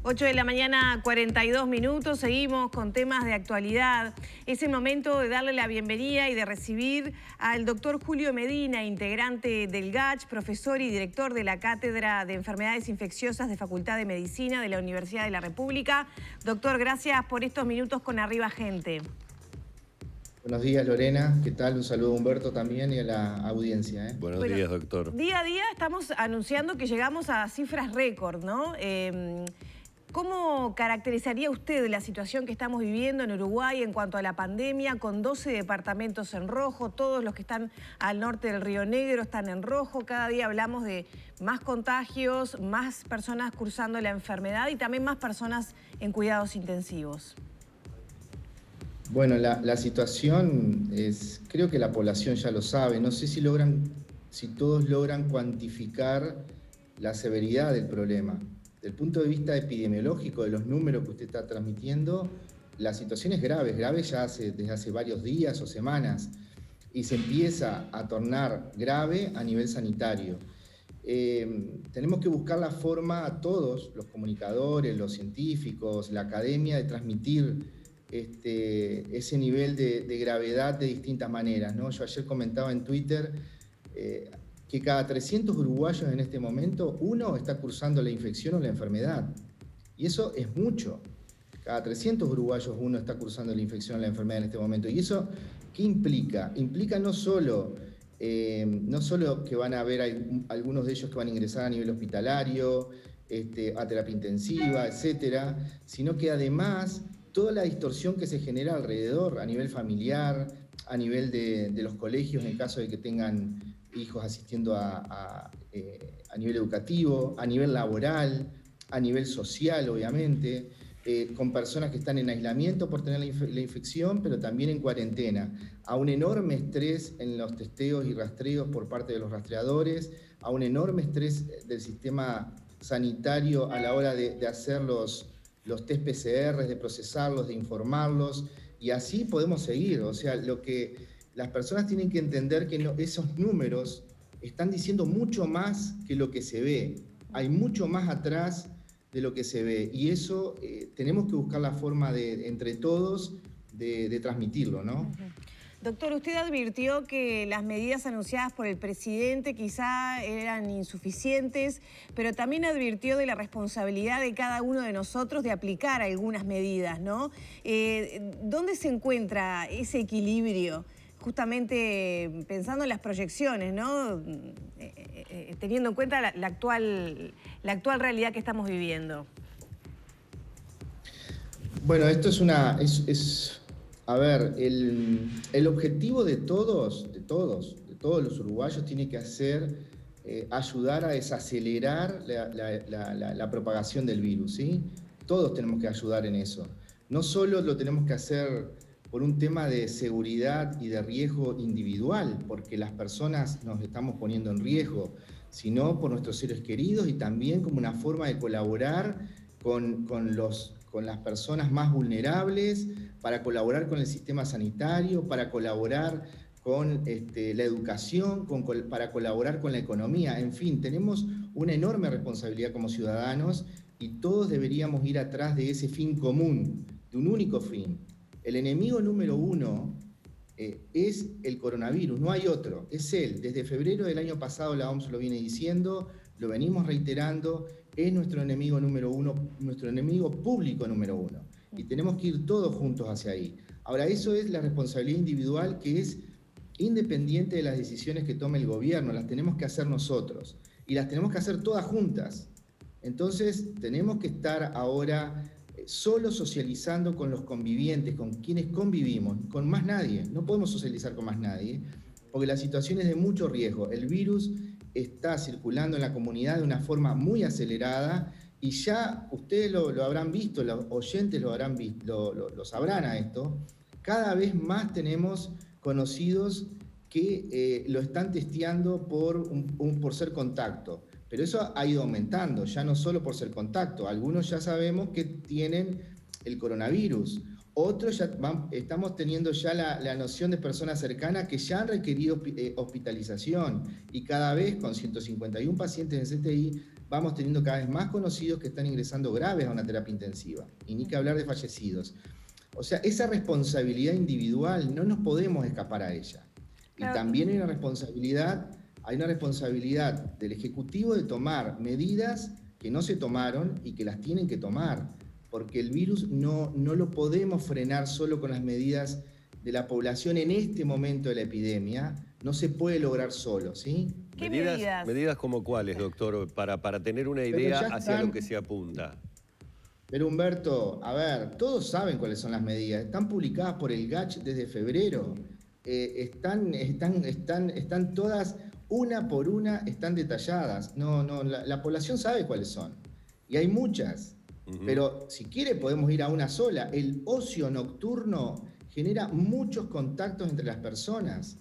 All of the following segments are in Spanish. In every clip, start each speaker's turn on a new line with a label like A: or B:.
A: 8 de la mañana, 42 minutos. Seguimos con temas de actualidad. Es el momento de darle la bienvenida y de recibir al doctor Julio Medina, integrante del GACH, profesor y director de la Cátedra de Enfermedades Infecciosas de Facultad de Medicina de la Universidad de la República. Doctor, gracias por estos minutos con Arriba Gente.
B: Buenos días, Lorena. ¿Qué tal? Un saludo a Humberto también y a la audiencia.
C: Buenos días, doctor.
A: Día a día estamos anunciando que llegamos a cifras récord, ¿no? ¿Cómo caracterizaría usted la situación que estamos viviendo en Uruguay en cuanto a la pandemia, con 12 departamentos en rojo, todos los que están al norte del Río Negro están en rojo? Cada día hablamos de más contagios, más personas cursando la enfermedad y también más personas en cuidados intensivos.
B: Bueno, la situación es, creo que la población ya lo sabe. No sé si todos logran cuantificar la severidad del problema. Desde el punto de vista epidemiológico, de los números que usted está transmitiendo, la situación es grave ya desde hace varios días o semanas, y se empieza a tornar grave a nivel sanitario. Tenemos que buscar la forma a todos, los comunicadores, los científicos, la academia, de transmitir ese nivel de gravedad de distintas maneras, ¿no? Yo ayer comentaba en Twitter que cada 300 uruguayos en este momento, uno está cursando la infección o la enfermedad. Y eso es mucho. Cada 300 uruguayos uno está cursando la infección o la enfermedad en este momento. ¿Y eso qué implica? Implica no solo que van a haber algunos de ellos que van a ingresar a nivel hospitalario, a terapia intensiva, etcétera, sino que además toda la distorsión que se genera alrededor, a nivel familiar, a nivel de los colegios, en el caso de que tengan hijos asistiendo a nivel educativo, a nivel laboral, a nivel social, obviamente, con personas que están en aislamiento por tener la infección, pero también en cuarentena, a un enorme estrés en los testeos y rastreos por parte de los rastreadores, a un enorme estrés del sistema sanitario a la hora de hacer los test PCR, de procesarlos, de informarlos, y así podemos seguir. O sea, lo que las personas tienen que entender que esos números están diciendo mucho más que lo que se ve. Hay mucho más atrás de lo que se ve, y eso tenemos que buscar la forma entre todos de transmitirlo, ¿no?
A: Doctor, usted advirtió que las medidas anunciadas por el presidente quizá eran insuficientes, pero también advirtió de la responsabilidad de cada uno de nosotros de aplicar algunas medidas, ¿no? ¿Dónde se encuentra ese equilibrio? Justamente pensando en las proyecciones, ¿no? Teniendo en cuenta la actual realidad que estamos viviendo.
B: Bueno, esto a ver, el objetivo de todos los uruguayos tiene que ser ayudar a desacelerar la propagación del virus, ¿sí? Todos tenemos que ayudar en eso. No solo lo tenemos que hacer por un tema de seguridad y de riesgo individual, porque las personas nos estamos poniendo en riesgo, sino por nuestros seres queridos y también como una forma de colaborar con las personas más vulnerables, para colaborar con el sistema sanitario, para colaborar con la educación, para colaborar con la economía. En fin, tenemos una enorme responsabilidad como ciudadanos y todos deberíamos ir atrás de ese fin común, de un único fin. El enemigo número uno es el coronavirus, no hay otro, es él. Desde febrero del año pasado la OMS lo viene diciendo, lo venimos reiterando, es nuestro enemigo número uno, nuestro enemigo público número uno. Y tenemos que ir todos juntos hacia ahí. Ahora, eso es la responsabilidad individual, que es independiente de las decisiones que tome el gobierno, las tenemos que hacer nosotros. Y las tenemos que hacer todas juntas. Entonces, tenemos que estar ahora solo socializando con los convivientes, con quienes convivimos, con más nadie. No podemos socializar con más nadie, porque la situación es de mucho riesgo. El virus está circulando en la comunidad de una forma muy acelerada y ya ustedes lo habrán visto, los oyentes lo sabrán a esto. Cada vez más tenemos conocidos que lo están testeando por ser contacto. Pero eso ha ido aumentando, ya no solo por ser contacto. Algunos ya sabemos que tienen el coronavirus. Otros ya estamos teniendo ya la noción de personas cercanas que ya han requerido hospitalización. Y cada vez con 151 pacientes en CTI vamos teniendo cada vez más conocidos que están ingresando graves a una terapia intensiva, y ni que hablar de fallecidos. O sea, esa responsabilidad individual no nos podemos escapar a ella. Y también hay una responsabilidad del Ejecutivo de tomar medidas que no se tomaron y que las tienen que tomar, porque el virus no lo podemos frenar solo con las medidas de la población en este momento de la epidemia, no se puede lograr solo, ¿sí?
A: ¿Qué medidas?
C: ¿Medidas como cuáles, doctor? Para tener una idea hacia lo que se apunta.
B: Pero Humberto, a ver, todos saben cuáles son las medidas, están publicadas por el GACH desde febrero, están todas, una por una, están detalladas. La población sabe cuáles son, y hay muchas, pero si quiere podemos ir a una sola. El ocio nocturno genera muchos contactos entre las personas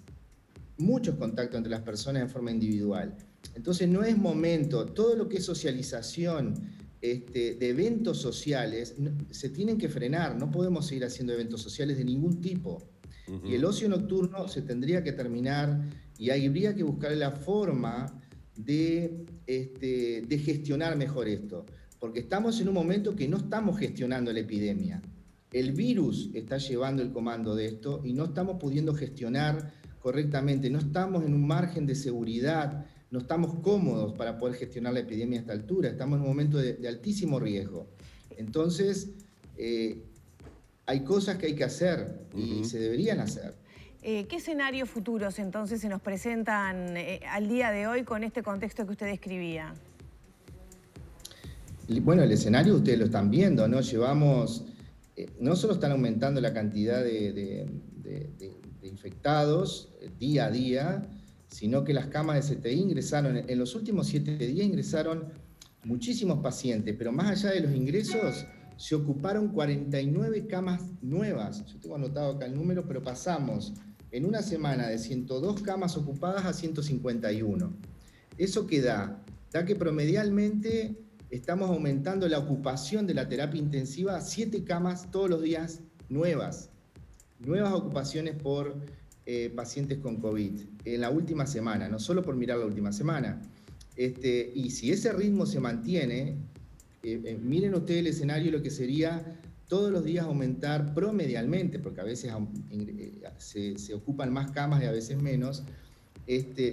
B: en forma individual. Entonces no es momento, todo lo que es socialización, de eventos sociales, se tienen que frenar, no podemos seguir haciendo eventos sociales de ningún tipo. Y el ocio nocturno se tendría que terminar y habría que buscar la forma de gestionar mejor esto, porque estamos en un momento que no estamos gestionando la epidemia. El virus está llevando el comando de esto y no estamos pudiendo gestionar correctamente, no estamos en un margen de seguridad, no estamos cómodos para poder gestionar la epidemia a esta altura, estamos en un momento de altísimo riesgo. Entonces, hay cosas que hay que hacer y se deberían hacer.
A: ¿Qué escenarios futuros entonces se nos presentan al día de hoy con este contexto que usted describía?
B: Bueno, el escenario ustedes lo están viendo, ¿no? No solo están aumentando la cantidad de infectados día a día, sino que las camas de CTI ingresaron, en los últimos 7 días ingresaron muchísimos pacientes, pero más allá de los ingresos, se ocuparon 49 camas nuevas. Yo tengo anotado acá el número, pero pasamos en una semana de 102 camas ocupadas a 151. ¿Eso qué da? Da que promedialmente estamos aumentando la ocupación de la terapia intensiva a 7 camas todos los días nuevas ocupaciones por pacientes con COVID en la última semana, no solo por mirar la última semana. Y si ese ritmo se mantiene, miren ustedes el escenario, lo que sería todos los días aumentar promedialmente, porque a veces se ocupan más camas y a veces menos,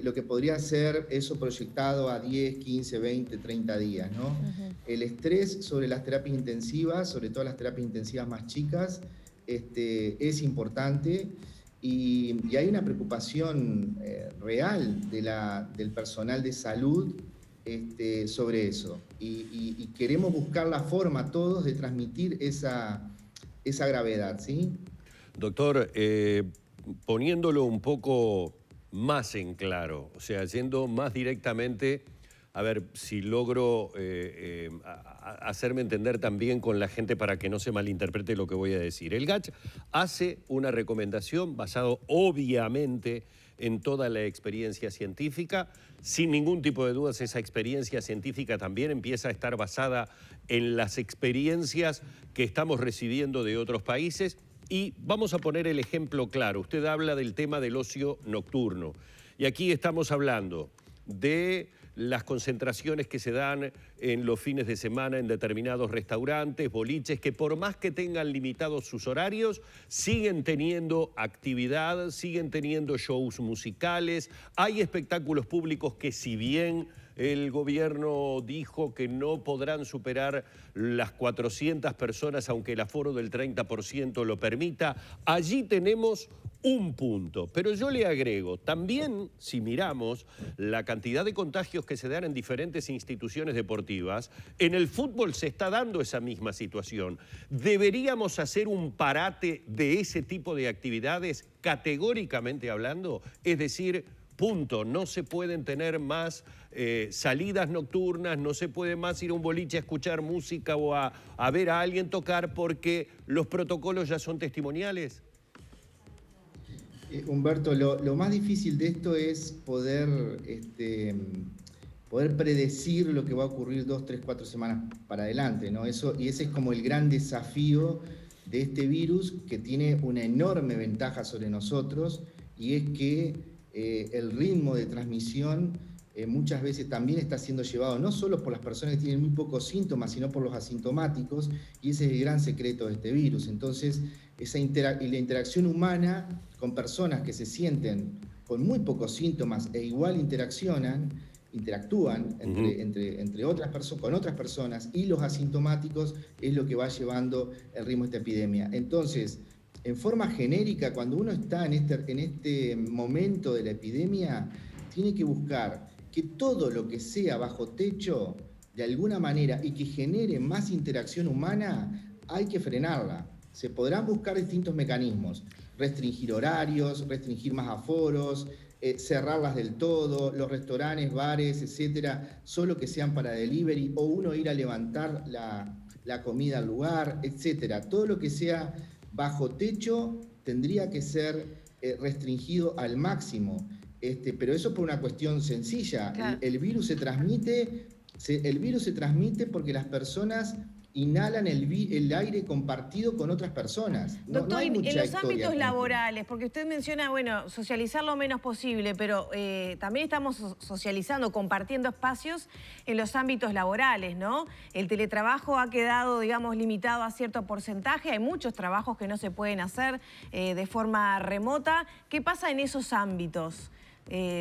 B: lo que podría ser eso proyectado a 10, 15, 20, 30 días, ¿no? El estrés sobre las terapias intensivas, sobre todo las terapias intensivas más chicas, es importante y hay una preocupación real del personal de salud sobre eso. Y queremos buscar la forma todos de transmitir esa gravedad, ¿sí?
C: Doctor, poniéndolo un poco más en claro, o sea, yendo más directamente, a ver si logro hacerme entender también con la gente para que no se malinterprete lo que voy a decir. El GACH hace una recomendación basado obviamente en toda la experiencia científica. Sin ningún tipo de dudas, esa experiencia científica también empieza a estar basada en las experiencias que estamos recibiendo de otros países. Y vamos a poner el ejemplo claro. Usted habla del tema del ocio nocturno. Y aquí estamos hablando de las concentraciones que se dan en los fines de semana en determinados restaurantes, boliches, que por más que tengan limitados sus horarios, siguen teniendo actividad, siguen teniendo shows musicales. Hay espectáculos públicos que, si bien el gobierno dijo que no podrán superar las 400 personas, aunque el aforo del 30% lo permita, allí tenemos un punto. Pero yo le agrego, también si miramos la cantidad de contagios que se dan en diferentes instituciones deportivas, en el fútbol se está dando esa misma situación. ¿Deberíamos hacer un parate de ese tipo de actividades categóricamente hablando? Es decir, punto, no se pueden tener más salidas nocturnas, no se puede más ir a un boliche a escuchar música o a ver a alguien tocar porque los protocolos ya son testimoniales.
B: Humberto, lo más difícil de esto es poder predecir lo que va a ocurrir 2, 3, 4 semanas para adelante, ¿no? Y ese es como el gran desafío de este virus, que tiene una enorme ventaja sobre nosotros, y es que el ritmo de transmisión muchas veces también está siendo llevado no solo por las personas que tienen muy pocos síntomas, sino por los asintomáticos, y ese es el gran secreto de este virus. Entonces, la interacción humana con personas que se sienten con muy pocos síntomas e igual interactúan entre otras personas, con otras personas, y los asintomáticos es lo que va llevando el ritmo de esta epidemia. Entonces, en forma genérica, cuando uno está en este momento de la epidemia, tiene que buscar que todo lo que sea bajo techo, de alguna manera, y que genere más interacción humana, hay que frenarla. Se podrán buscar distintos mecanismos, restringir horarios, restringir más aforos, cerrarlas del todo, los restaurantes, bares, etcétera, solo que sean para delivery, o uno ir a levantar la comida al lugar, etcétera. Todo lo que sea bajo techo tendría que ser restringido al máximo. Pero eso por una cuestión sencilla.
A: Claro.
B: El virus se transmite porque las personas inhalan el aire compartido con otras personas.
A: Doctor,
B: no hay mucha
A: en los
B: historia
A: ámbitos
B: con esto.
A: laborales, porque usted menciona, bueno, socializar lo menos posible, pero también estamos socializando, compartiendo espacios en los ámbitos laborales, ¿no? El teletrabajo ha quedado, digamos, limitado a cierto porcentaje. Hay muchos trabajos que no se pueden hacer de forma remota. ¿Qué pasa en esos ámbitos?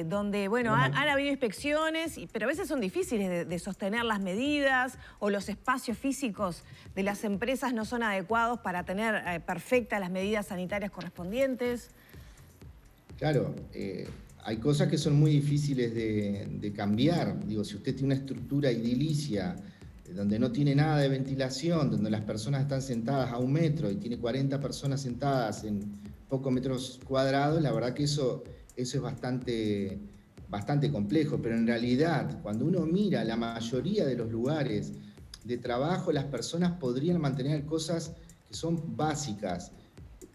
A: Donde, bueno, han habido inspecciones, pero a veces son difíciles de sostener las medidas, o los espacios físicos de las empresas no son adecuados para tener perfectas las medidas sanitarias correspondientes.
B: Claro, hay cosas que son muy difíciles de cambiar. Digo, si usted tiene una estructura edilicia donde no tiene nada de ventilación, donde las personas están sentadas a 1 metro y tiene 40 personas sentadas en pocos metros cuadrados, la verdad que eso es bastante complejo, pero en realidad, cuando uno mira la mayoría de los lugares de trabajo, las personas podrían mantener cosas que son básicas.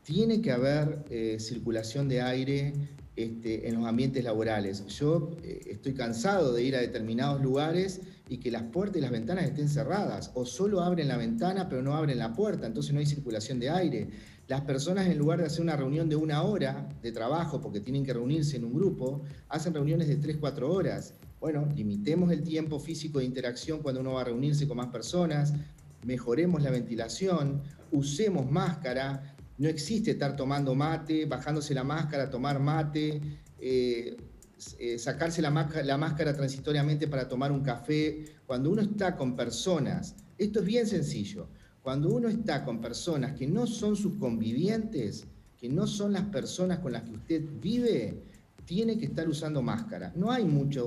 B: Tiene que haber circulación de aire en los ambientes laborales. Yo estoy cansado de ir a determinados lugares y que las puertas y las ventanas estén cerradas, o solo abren la ventana pero no abren la puerta, entonces no hay circulación de aire. Las personas, en lugar de hacer una reunión de 1 hora de trabajo, porque tienen que reunirse en un grupo, hacen reuniones de 3-4 horas. Bueno, limitemos el tiempo físico de interacción cuando uno va a reunirse con más personas, mejoremos la ventilación, usemos máscara. No existe estar tomando mate, bajándose la máscara, tomar mate, sacarse la máscara transitoriamente para tomar un café. Cuando uno está con personas, esto es bien sencillo, cuando uno está con personas que no son sus convivientes, que no son las personas con las que usted vive, tiene que estar usando máscara. No hay mucha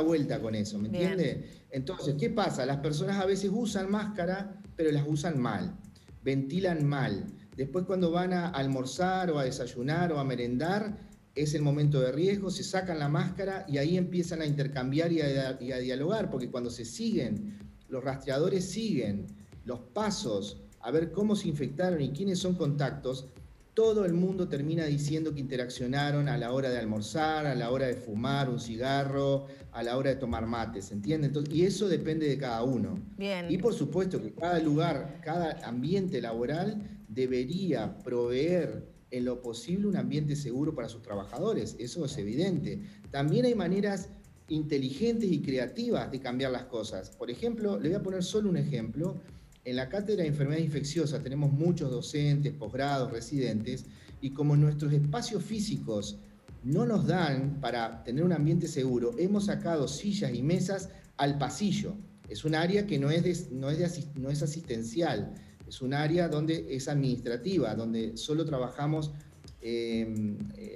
B: vuelta con eso, ¿me entiende? Entonces, ¿qué pasa? Las personas a veces usan máscara, pero las usan mal, ventilan mal. Después, cuando van a almorzar o a desayunar o a merendar, es el momento de riesgo, se sacan la máscara y ahí empiezan a intercambiar y a dialogar, porque cuando se siguen, los rastreadores siguen los pasos a ver cómo se infectaron y quiénes son contactos, todo el mundo termina diciendo que interaccionaron a la hora de almorzar, a la hora de fumar un cigarro, a la hora de tomar mate, ¿se entiende? Entonces, y eso depende de cada uno.
A: Bien.
B: Y por supuesto que cada lugar, cada ambiente laboral debería proveer en lo posible un ambiente seguro para sus trabajadores, eso es evidente. También hay maneras inteligentes y creativas de cambiar las cosas. Por ejemplo, le voy a poner solo un ejemplo. En la cátedra de enfermedades infecciosas tenemos muchos docentes, posgrados, residentes, y como nuestros espacios físicos no nos dan para tener un ambiente seguro, hemos sacado sillas y mesas al pasillo. Es un área que no es asistencial, es un área donde es administrativa, donde solo trabajamos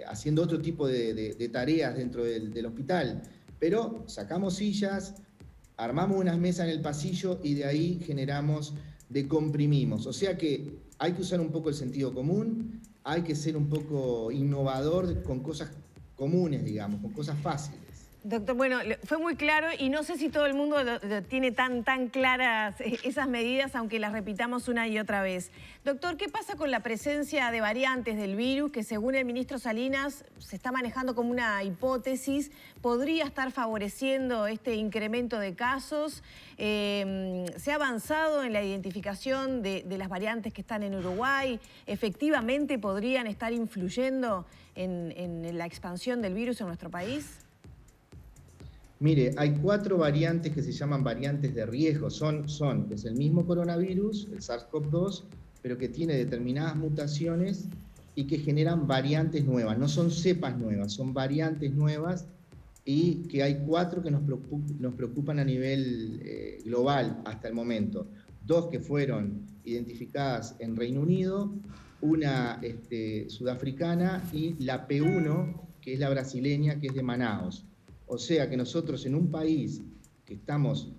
B: haciendo otro tipo de tareas dentro del hospital. Pero sacamos sillas, armamos unas mesas en el pasillo y de ahí decomprimimos. O sea que hay que usar un poco el sentido común, hay que ser un poco innovador con cosas comunes, digamos, con cosas fáciles.
A: Doctor, bueno, fue muy claro y no sé si todo el mundo lo tiene tan claras esas medidas, aunque las repitamos una y otra vez. Doctor, ¿qué pasa con la presencia de variantes del virus que, según el ministro Salinas, se está manejando como una hipótesis, podría estar favoreciendo este incremento de casos? ¿Se ha avanzado en la identificación de las variantes que están en Uruguay? ¿Efectivamente podrían estar influyendo en la expansión del virus en nuestro país?
B: Mire, hay 4 variantes que se llaman variantes de riesgo. Es el mismo coronavirus, el SARS-CoV-2, pero que tiene determinadas mutaciones y que generan variantes nuevas. No son cepas nuevas, son variantes nuevas, y que hay 4 que nos preocupan a nivel global hasta el momento. 2 que fueron identificadas en Reino Unido, una sudafricana y la P1, que es la brasileña, que es de Manaos. O sea que nosotros en un país que estamos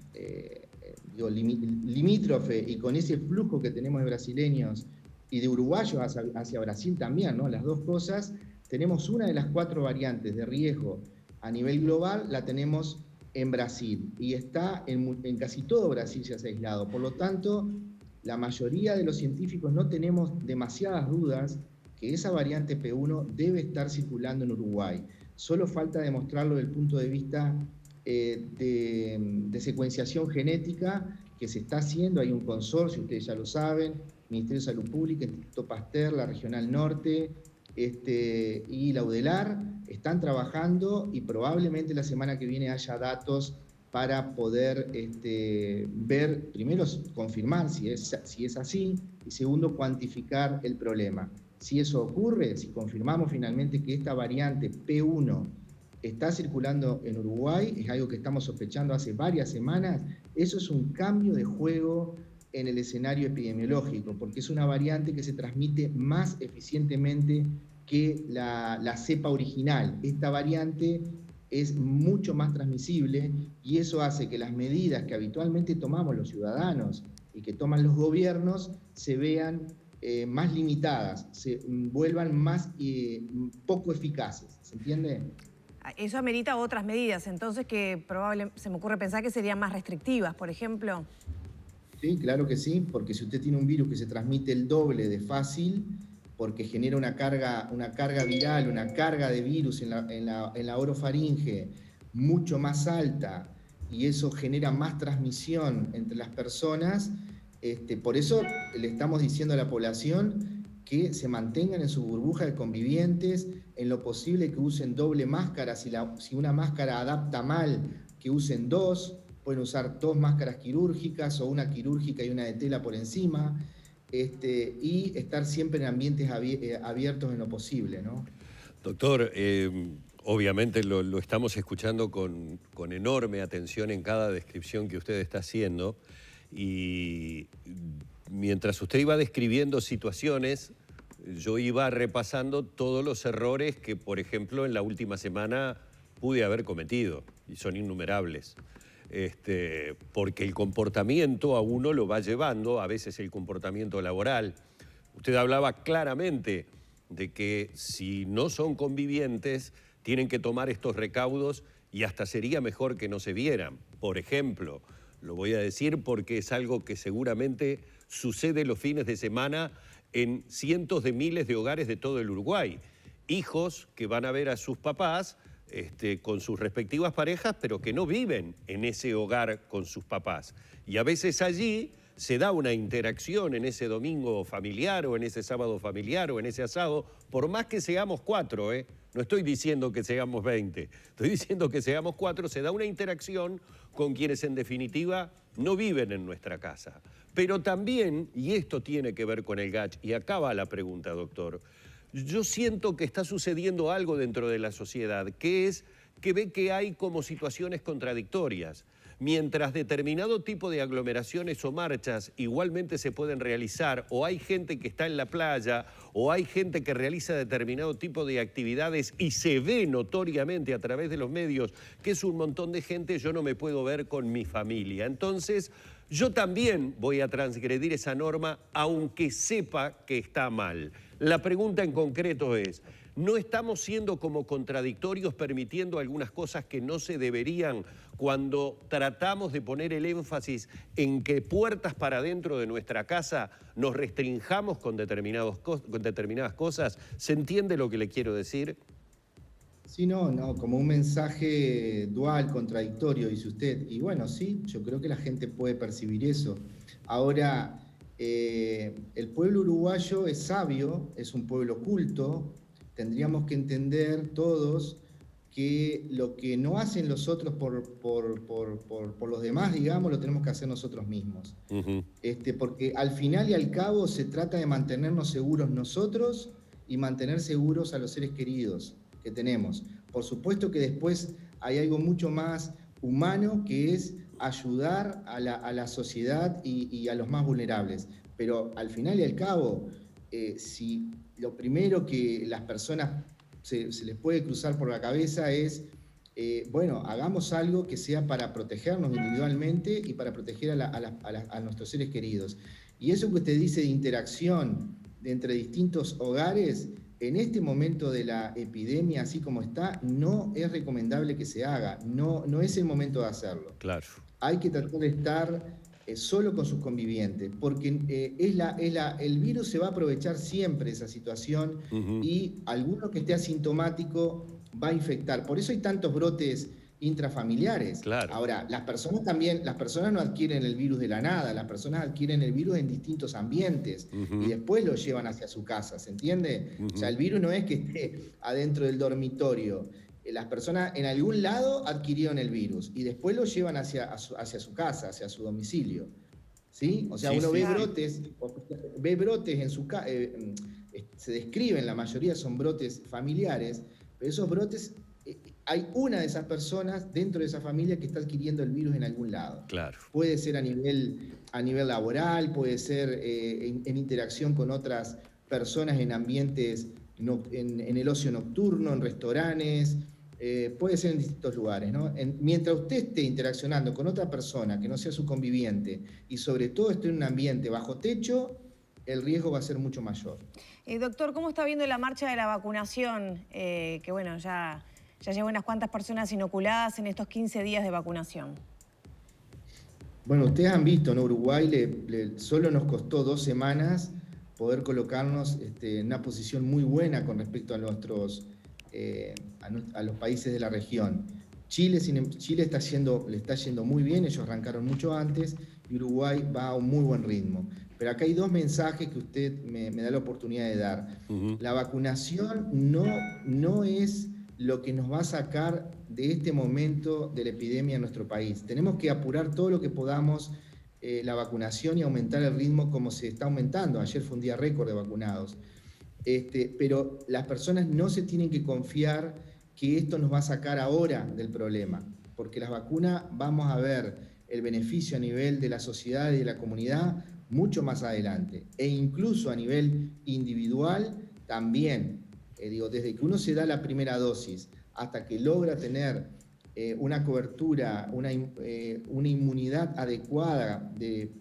B: limítrofe y con ese flujo que tenemos de brasileños y de uruguayos hacia Brasil también, ¿no? Las dos cosas, tenemos una de las 4 variantes de riesgo a nivel global, la tenemos en Brasil y está en casi todo Brasil ya se ha aislado. Por lo tanto, la mayoría de los científicos no tenemos demasiadas dudas que esa variante P1 debe estar circulando en Uruguay. Solo falta demostrarlo desde el punto de vista de secuenciación genética que se está haciendo. Hay un consorcio, ustedes ya lo saben, Ministerio de Salud Pública, Instituto Pasteur, la Regional Norte y la UDELAR, están trabajando y probablemente la semana que viene haya datos para poder ver, primero confirmar si es así, y segundo cuantificar el problema. Si eso ocurre, si confirmamos finalmente que esta variante P1 está circulando en Uruguay, es algo que estamos sospechando hace varias semanas, eso es un cambio de juego en el escenario epidemiológico, porque es una variante que se transmite más eficientemente que la cepa original. Esta variante es mucho más transmisible y eso hace que las medidas que habitualmente tomamos los ciudadanos y que toman los gobiernos se vean más limitadas, se vuelvan más poco eficaces, ¿se entiende?
A: Eso amerita otras medidas, entonces que probablemente se me ocurre pensar que serían más restrictivas, por ejemplo.
B: Sí, claro que sí, porque si usted tiene un virus que se transmite el doble de fácil, porque genera una carga viral, una carga de virus en la orofaringe mucho más alta, y eso genera más transmisión entre las personas, por eso le estamos diciendo a la población que se mantengan en su burbuja de convivientes, en lo posible que usen doble máscara, si una máscara adapta mal, que usen 2, pueden usar 2 máscaras quirúrgicas o una quirúrgica y una de tela por encima, y estar siempre en ambientes abiertos en lo posible, ¿no?
C: Doctor, obviamente lo estamos escuchando con enorme atención en cada descripción que usted está haciendo, y mientras usted iba describiendo situaciones, yo iba repasando todos los errores que, por ejemplo, en la última semana pude haber cometido, y son innumerables. Porque el comportamiento a uno lo va llevando, a veces el comportamiento laboral. Usted hablaba claramente de que si no son convivientes, tienen que tomar estos recaudos y hasta sería mejor que no se vieran. Por ejemplo, lo voy a decir porque es algo que seguramente sucede los fines de semana en cientos de miles de hogares de todo el Uruguay. Hijos que van a ver a sus papás con sus respectivas parejas, pero que no viven en ese hogar con sus papás. Y a veces allí se da una interacción en ese domingo familiar o en ese sábado familiar o en ese asado, por más que seamos 4, no estoy diciendo que seamos 20, estoy diciendo que seamos 4, se da una interacción con quienes en definitiva no viven en nuestra casa. Pero también, y esto tiene que ver con el GACH, y acá va la pregunta, doctor, yo siento que está sucediendo algo dentro de la sociedad, que es que ve que hay como situaciones contradictorias. Mientras determinado tipo de aglomeraciones o marchas igualmente se pueden realizar, o hay gente que está en la playa, o hay gente que realiza determinado tipo de actividades y se ve notoriamente a través de los medios que es un montón de gente, yo no me puedo ver con mi familia. Entonces, yo también voy a transgredir esa norma, aunque sepa que está mal. La pregunta en concreto es, ¿no estamos siendo como contradictorios permitiendo algunas cosas que no se deberían cuando tratamos de poner el énfasis en que puertas para adentro de nuestra casa nos restringamos con determinadas cosas? ¿Se entiende lo que le quiero decir?
B: Sí, no, como un mensaje dual, contradictorio, dice usted. Y bueno, sí, yo creo que la gente puede percibir eso. Ahora, el pueblo uruguayo es sabio, es un pueblo culto. Tendríamos que entender todos que lo que no hacen los otros por los demás, digamos, lo tenemos que hacer nosotros mismos. Porque al final y al cabo se trata de mantenernos seguros nosotros y mantener seguros a los seres queridos que tenemos. Por supuesto que después hay algo mucho más humano, que es ayudar a la sociedad y a los más vulnerables. Pero al final y al cabo, si lo primero que las personas se les puede cruzar por la cabeza es, bueno, hagamos algo que sea para protegernos individualmente y para proteger a nuestros seres queridos. Y eso que usted dice de interacción entre distintos hogares, en este momento de la epidemia, así como está, no es recomendable que se haga, no es el momento de hacerlo.
C: Claro.
B: Hay que tratar de estar solo con sus convivientes, porque el virus se va a aprovechar siempre de esa situación y alguno que esté asintomático va a infectar. Por eso hay tantos brotes intrafamiliares.
C: Claro.
B: Ahora, las personas no adquieren el virus de la nada, las personas adquieren el virus en distintos ambientes y después lo llevan hacia su casa, ¿se entiende? O sea, el virus no es que esté adentro del dormitorio. Las personas en algún lado adquirieron el virus y después lo llevan hacia su casa, hacia su domicilio. ¿Sí? O sea, uno ve brotes en su casa, se describen, la mayoría son brotes familiares, pero esos brotes, hay una de esas personas dentro de esa familia que está adquiriendo el virus en algún lado.
C: Claro.
B: Puede ser a nivel laboral, puede ser en interacción con otras personas en ambientes, en el ocio nocturno, en restaurantes, puede ser en distintos lugares, ¿no? Mientras usted esté interaccionando con otra persona que no sea su conviviente y sobre todo esté en un ambiente bajo techo, el riesgo va a ser mucho mayor.
A: Doctor, ¿cómo está viendo la marcha de la vacunación? Que bueno, ya llevo unas cuantas personas inoculadas en estos 15 días de vacunación.
B: Bueno, ustedes han visto, ¿no? Uruguay solo nos costó 2 semanas poder colocarnos en una posición muy buena con respecto a a los países de la región. Chile le está yendo muy bien, ellos arrancaron mucho antes y Uruguay va a un muy buen ritmo. Pero acá hay 2 mensajes que usted me da la oportunidad de dar. La vacunación no es lo que nos va a sacar de este momento de la epidemia en nuestro país. Tenemos que apurar todo lo que podamos la vacunación y aumentar el ritmo como se está aumentando. Ayer fue un día récord de vacunados. Pero las personas no se tienen que confiar que esto nos va a sacar ahora del problema, porque las vacunas vamos a ver el beneficio a nivel de la sociedad y de la comunidad mucho más adelante, e incluso a nivel individual también. Desde que uno se da la primera dosis hasta que logra tener una cobertura, una inmunidad adecuada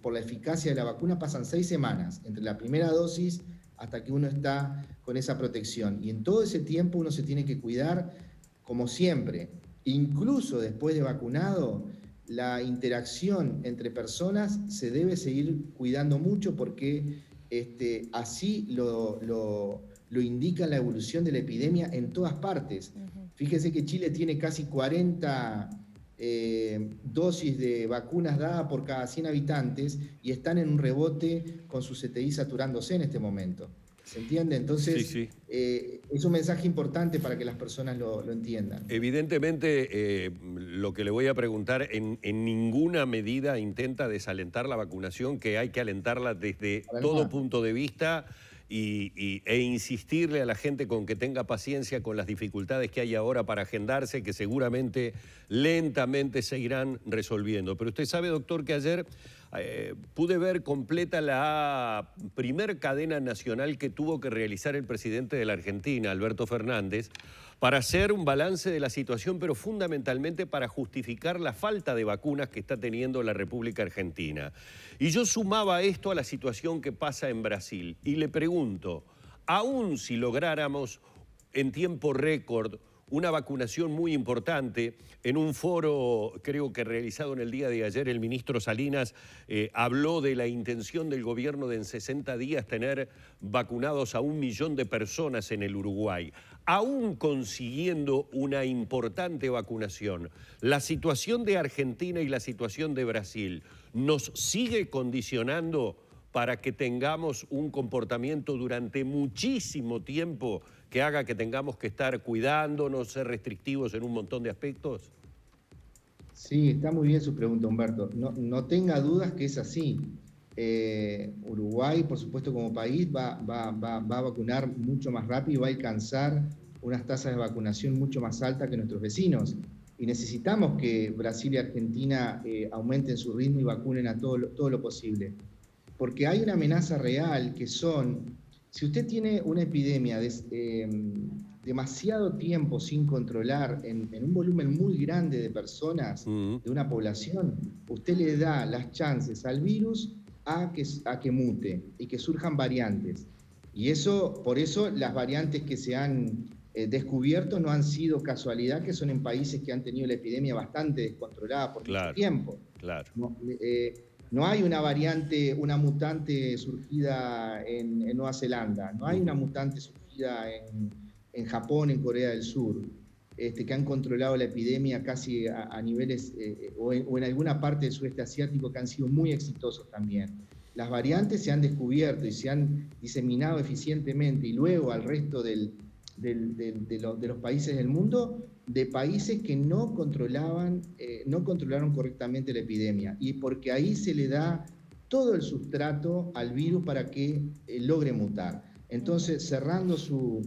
B: por la eficacia de la vacuna, pasan 6 semanas entre la primera dosis hasta que uno está con esa protección. Y en todo ese tiempo uno se tiene que cuidar como siempre. Incluso después de vacunado, la interacción entre personas se debe seguir cuidando mucho porque así lo indica la evolución de la epidemia en todas partes. Fíjese que Chile tiene casi 40 dosis de vacunas dadas por cada 100 habitantes y están en un rebote con su CTI saturándose en este momento. ¿Se entiende? Entonces, es un mensaje importante para que las personas lo entiendan.
C: Evidentemente, lo que le voy a preguntar, en ninguna medida intenta desalentar la vacunación, que hay que alentarla desde todo punto de vista e insistirle a la gente con que tenga paciencia con las dificultades que hay ahora para agendarse, que seguramente lentamente se irán resolviendo. Pero usted sabe, doctor, que ayer pude ver completa la primer cadena nacional que tuvo que realizar el presidente de la Argentina, Alberto Fernández, para hacer un balance de la situación, pero fundamentalmente para justificar la falta de vacunas que está teniendo la República Argentina. Y yo sumaba esto a la situación que pasa en Brasil y le pregunto, aún si lográramos en tiempo récord una vacunación muy importante, en un foro, creo que realizado en el día de ayer, el ministro Salinas habló de la intención del gobierno de en 60 días tener vacunados a 1 millón de personas en el Uruguay. Aún consiguiendo una importante vacunación, la situación de Argentina y la situación de Brasil nos sigue condicionando para que tengamos un comportamiento durante muchísimo tiempo que haga que tengamos que estar cuidándonos, ser restrictivos en un montón de aspectos?
B: Sí, está muy bien su pregunta, Humberto. No tenga dudas que es así. Uruguay, por supuesto, como país, va a vacunar mucho más rápido y va a alcanzar unas tasas de vacunación mucho más altas que nuestros vecinos. Y necesitamos que Brasil y Argentina aumenten su ritmo y vacunen a todo lo posible. Porque hay una amenaza real que si usted tiene una epidemia demasiado tiempo sin controlar en un volumen muy grande de personas, de una población, usted le da las chances al virus a que mute y que surjan variantes. Y por eso las variantes que se han descubierto no han sido casualidad, que son en países que han tenido la epidemia bastante descontrolada por mucho tiempo.
C: Claro.
B: No hay una variante, una mutante surgida en Nueva Zelanda, no hay una mutante surgida en Japón, en Corea del Sur, que han controlado la epidemia casi a niveles, o en alguna parte del sudeste asiático, que han sido muy exitosos también. Las variantes se han descubierto y se han diseminado eficientemente, y luego al resto de los países del mundo, de países que no controlaron correctamente la epidemia, y porque ahí se le da todo el sustrato al virus para que logre mutar. Entonces, cerrando su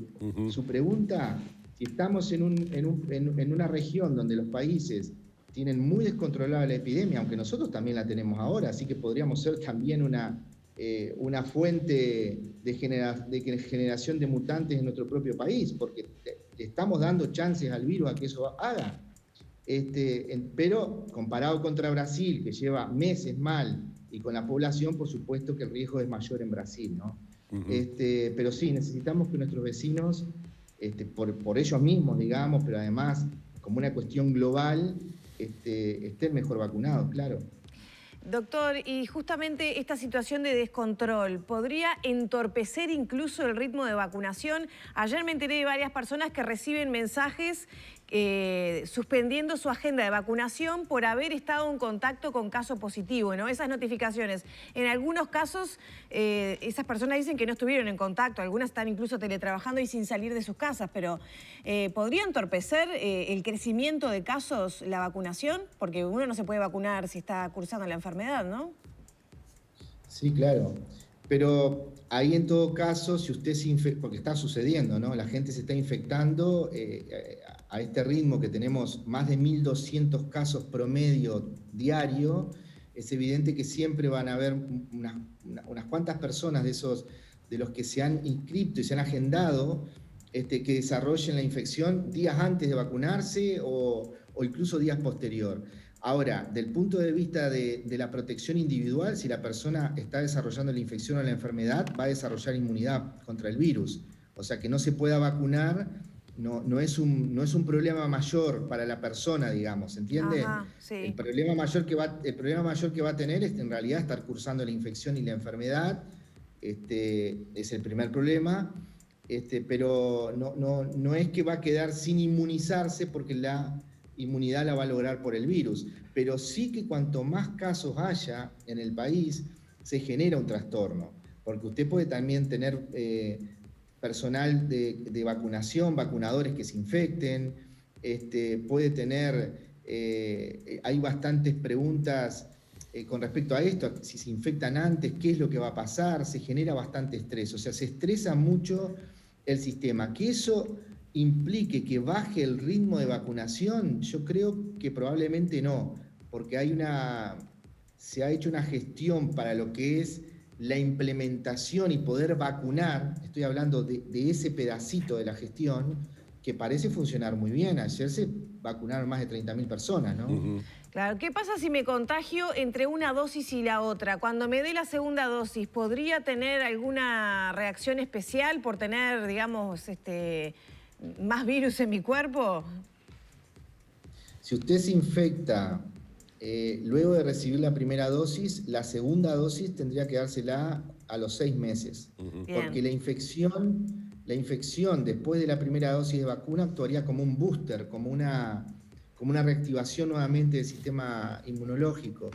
B: pregunta, si estamos en una región donde los países tienen muy descontrolada la epidemia, aunque nosotros también la tenemos ahora, así que podríamos ser también una fuente de generación de mutantes en nuestro propio país, porque le estamos dando chances al virus a que eso haga. Pero comparado contra Brasil, que lleva meses mal, y con la población, por supuesto que el riesgo es mayor en Brasil, ¿no? Pero sí, necesitamos que nuestros vecinos, por ellos mismos, digamos, pero además como una cuestión global, estén mejor vacunados, claro.
A: Doctor, y justamente esta situación de descontrol, ¿podría entorpecer incluso el ritmo de vacunación? Ayer me enteré de varias personas que reciben mensajes suspendiendo su agenda de vacunación por haber estado en contacto con caso positivo, ¿no? Esas notificaciones. En algunos casos, esas personas dicen que no estuvieron en contacto, algunas están incluso teletrabajando y sin salir de sus casas, pero ¿podría entorpecer el crecimiento de casos la vacunación? Porque uno no se puede vacunar si está cursando la enfermedad, ¿no?
B: Sí, claro. Pero ahí en todo caso, si usted se infecta, porque está sucediendo, ¿no? La gente se está infectando a este ritmo que tenemos más de 1.200 casos promedio diario, es evidente que siempre van a haber unas cuantas personas de los que se han inscrito y se han agendado, que desarrollen la infección días antes de vacunarse o incluso días posterior. Ahora, del punto de vista de la protección individual, si la persona está desarrollando la infección o la enfermedad, va a desarrollar inmunidad contra el virus. O sea, que no se pueda vacunar no es un problema mayor para la persona, digamos, ¿entiende?
A: Ajá, sí.
B: El problema mayor que va a tener es en realidad estar cursando la infección y la enfermedad. Es el primer problema. Pero no es que va a quedar sin inmunizarse, porque la inmunidad la va a lograr por el virus, pero sí que cuanto más casos haya en el país, se genera un trastorno, porque usted puede también tener personal de vacunación, vacunadores que se infecten, puede tener, hay bastantes preguntas con respecto a esto, si se infectan antes, qué es lo que va a pasar, se genera bastante estrés, o sea, se estresa mucho el sistema. Que eso implique que baje el ritmo de vacunación, yo creo que probablemente no, porque se ha hecho una gestión para lo que es la implementación y poder vacunar, estoy hablando de ese pedacito de la gestión, que parece funcionar muy bien. Ayer se vacunaron más de 30.000 personas, ¿no?
A: Claro, ¿qué pasa si me contagio entre una dosis y la otra? Cuando me dé la segunda dosis, ¿podría tener alguna reacción especial por tener, digamos, más virus en mi cuerpo?
B: Si usted se infecta luego de recibir la primera dosis, la segunda dosis tendría que dársela a los 6 meses. Porque la infección después de la primera dosis de vacuna actuaría como un booster, como una reactivación nuevamente del sistema inmunológico.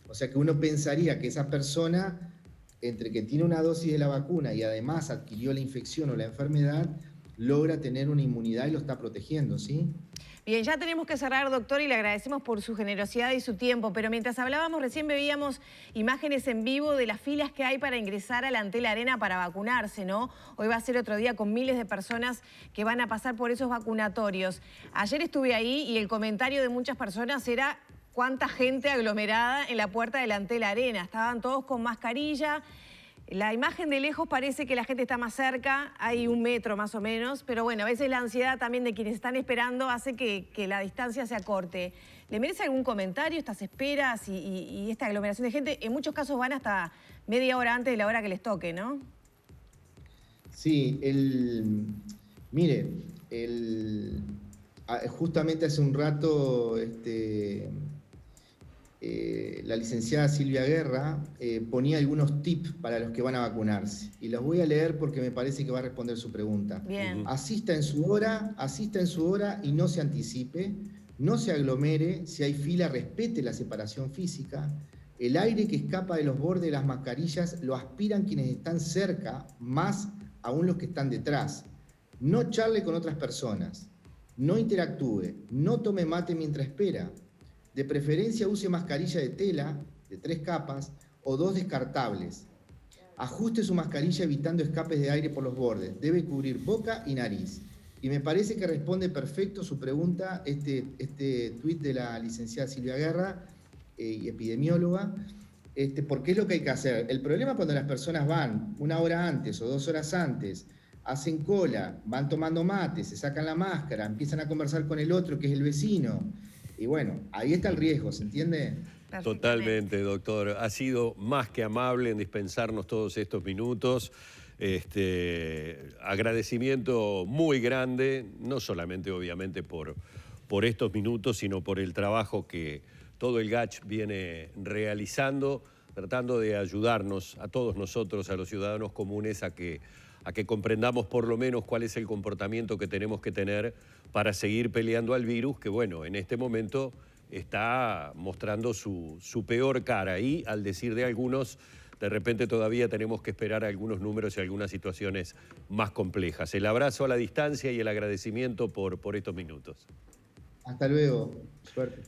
B: O sea que uno pensaría que esa persona, entre que tiene una dosis de la vacuna y además adquirió la infección o la enfermedad, logra tener una inmunidad y lo está protegiendo, ¿sí?
A: Bien, ya tenemos que cerrar, doctor, y le agradecemos por su generosidad y su tiempo, pero mientras hablábamos recién veíamos imágenes en vivo de las filas que hay para ingresar al Antel Arena para vacunarse, ¿no? Hoy va a ser otro día con miles de personas que van a pasar por esos vacunatorios. Ayer estuve ahí y el comentario de muchas personas era cuánta gente aglomerada en la puerta del Antel Arena. Estaban todos con mascarilla. La imagen de lejos parece que la gente está más cerca, hay 1 metro más o menos, pero bueno, a veces la ansiedad también de quienes están esperando hace que la distancia se acorte. ¿Le merece algún comentario estas esperas y esta aglomeración de gente? En muchos casos van hasta media hora antes de la hora que les toque, ¿no?
B: Sí, mire, justamente hace un rato la licenciada Silvia Guerra ponía algunos tips para los que van a vacunarse. Y los voy a leer porque me parece que va a responder su pregunta.
A: Bien.
B: Asista en su hora y no se anticipe, no se aglomere, si hay fila respete la separación física. El aire que escapa de los bordes de las mascarillas lo aspiran quienes están cerca, más aún los que están detrás. No charle con otras personas, no interactúe, no tome mate mientras espera. De preferencia use mascarilla de tela, de 3 capas, o 2 descartables. Ajuste su mascarilla evitando escapes de aire por los bordes. Debe cubrir boca y nariz. Y me parece que responde perfecto su pregunta este tuit de la licenciada Silvia Guerra, epidemióloga, porque es lo que hay que hacer. El problema cuando las personas van 1 hora antes o 2 horas antes, hacen cola, van tomando mate, se sacan la máscara, empiezan a conversar con el otro que es el vecino. Y bueno, ahí está el riesgo, ¿se entiende?
C: Totalmente, doctor. Ha sido más que amable en dispensarnos todos estos minutos. Agradecimiento muy grande, no solamente obviamente por estos minutos, sino por el trabajo que todo el GACH viene realizando, tratando de ayudarnos a todos nosotros, a los ciudadanos comunes, a que comprendamos por lo menos cuál es el comportamiento que tenemos que tener para seguir peleando al virus, que bueno, en este momento está mostrando su peor cara y, al decir de algunos, de repente todavía tenemos que esperar algunos números y algunas situaciones más complejas. El abrazo a la distancia y el agradecimiento por estos minutos.
B: Hasta luego. Suerte.